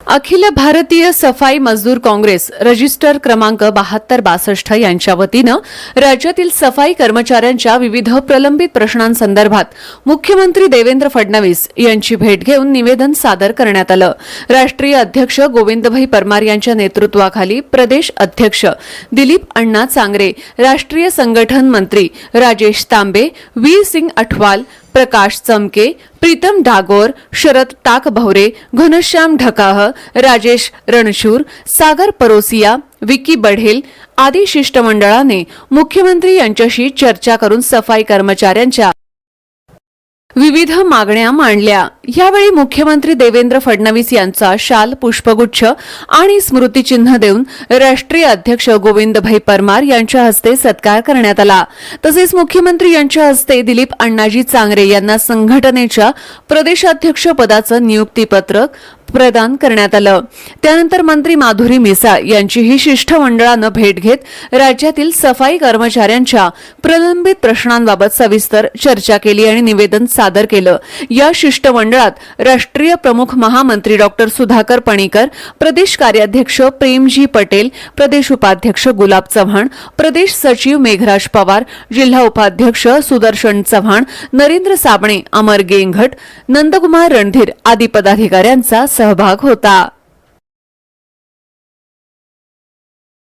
अखिल भारतीय सफाई मजदूर काँग्रेस रजिस्टर क्रमांक 7262 यांच्या वतीनं राज्यातील सफाई कर्मचाऱ्यांच्या विविध प्रलंबित प्रश्नांसंदर्भात मुख्यमंत्री देवेंद्र फडणवीस यांची भेट घेऊन निवेदन सादर करण्यात आलं। राष्ट्रीय अध्यक्ष गोविंदभाई परमार यांच्या नेतृत्वाखाली प्रदेश अध्यक्ष दिलीप अण्णा चांगरे, राष्ट्रीय संघटन मंत्री राजेश तांबे, वीर सिंग अठवाल, प्रकाश चमके, प्रीतम डागोर, शरद टाकभवरे, घनश्याम ढकाह, राजेश रणशूर, सागर परोसिया, विकी बढेल आदी शिष्टमंडळाने मुख्यमंत्री यांच्याशी चर्चा करून सफाई कर्मचाऱ्यांच्या विविध मागण्या मांडल्या। यावेळी मुख्यमंत्री देवेंद्र फडणवीस यांचा शाल, पुष्पगुच्छ आणि स्मृतिचिन्ह देऊन राष्ट्रीय अध्यक्ष गोविंदभाई परमार यांच्या हस्ते सत्कार करण्यात आला। तसेच मुख्यमंत्री यांच्या हस्ते दिलीप अण्णाजी चांगरे यांना संघटनेच्या प्रदेशाध्यक्ष पदाचं नियुक्तीपत्र प्रदान करण्यात आलं। त्यानंतर मंत्री माधुरी मिसाळ यांचीही शिष्टमंडळानं भेट घेत राज्यातील सफाई कर्मचाऱ्यांच्या प्रलंबित प्रश्नांबाबत सविस्तर चर्चा केली आणि निवेदन सादर केलं। या शिष्टमंडळात राष्ट्रीय प्रमुख महामंत्री डॉक्टर सुधाकर पणीकर, प्रदेश कार्याध्यक्ष प्रेमजी पटेल, प्रदेश उपाध्यक्ष गुलाब चव्हाण, प्रदेश सचिव मेघराज पवार, जिल्हा उपाध्यक्ष सुदर्शन चव्हाण, नरेंद्र साबणे, अमर गेंघट, नंदकुमार रणधीर आदी पदाधिकाऱ्यांचा सहभाग होता।